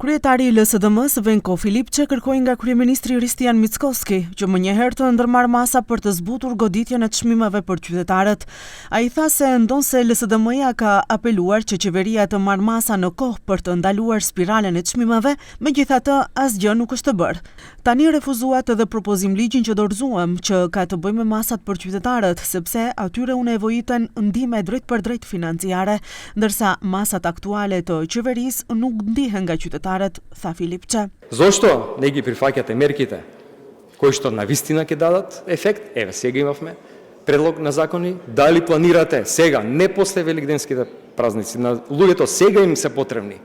Kryetari i LSDM-s Venko Filipçe kërkoi nga kryeministri Hristijan Mickoski që më njëherë të ndërmarrë masa për të zbutur goditjen e çmimeve për qytetarët. Ai tha se ndonse LSDM-ja ka apeluar që qeveria të marrë masa në kohë për të ndaluar spiralen e çmimeve, megjithatë asgjë nuk është bërë. Tani refuzuat edhe propozim ligjin që dorëzuam që ka të bëjë me masat për qytetarët, sepse atyre u nevojiten ndihmë drejt për drejt financiare, ndërsa masat aktuale të qeverisë nuk ndihen nga qytetarët, tha Filipçe. Зошто не ги прифаќате мерките кои што навистина ќе дадат ефект? Еве сега имавме предлог на закони. Дали планирате сега, не после великденските празници, на луѓето сега им се потребни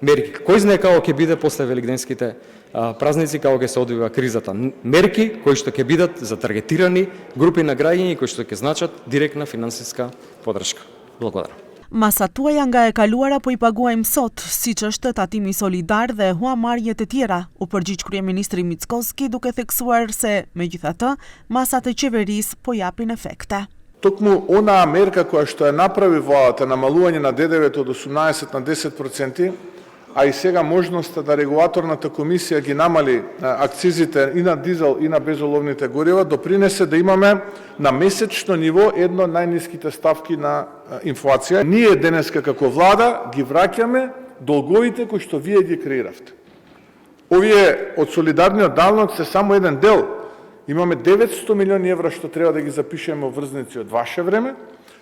мерки. Кој знае како ќе биде после великденските празници, како ќе се одвива кризата. Мерки кои што ќе бидат за таргетирани групи на граѓани кои што ќе значат директна финансиска поддршка. Благодарам. Masat tuaja nga e kaluara po I paguajmë sot, siç është tatimi solidar dhe huamarrjet e tjera, u përgjigj kryeministri Mickoski duke theksuar se, megjithatë, masat e qeverisë po japin efekte. Токму онаа мерка која што ја направи владата, намалување на ДДВ-то од 18 на 10%, а и сега можноста да регулаторната комисија ги намали акцизите и на дизел и на безоловните горива, допринесе да имаме на месечно ниво едно од најниските ставки на инфлација. Ние денеска како влада ги враќаме долговите кои што вие ги креиравте. Овие од солидарниот данок се само еден дел. Имаме 900 милиони евра што треба да ги запишеме обврзници од ваше време,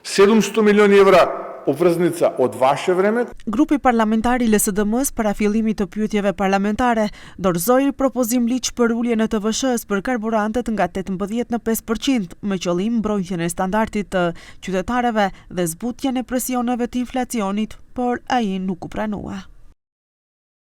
700 милиони евра обврзница од ваше време. Grupi parlamentar I LSDM-s para fillimit të pyetjeve parlamentare dorëzoi propozim ligj për uljen e TVSH-s për karburantet nga 18 në 5%, me qëllim mbrojtjen e standardit të qytetarëve dhe zbutjen e presioneve të inflacionit, por ai nuk u pranua.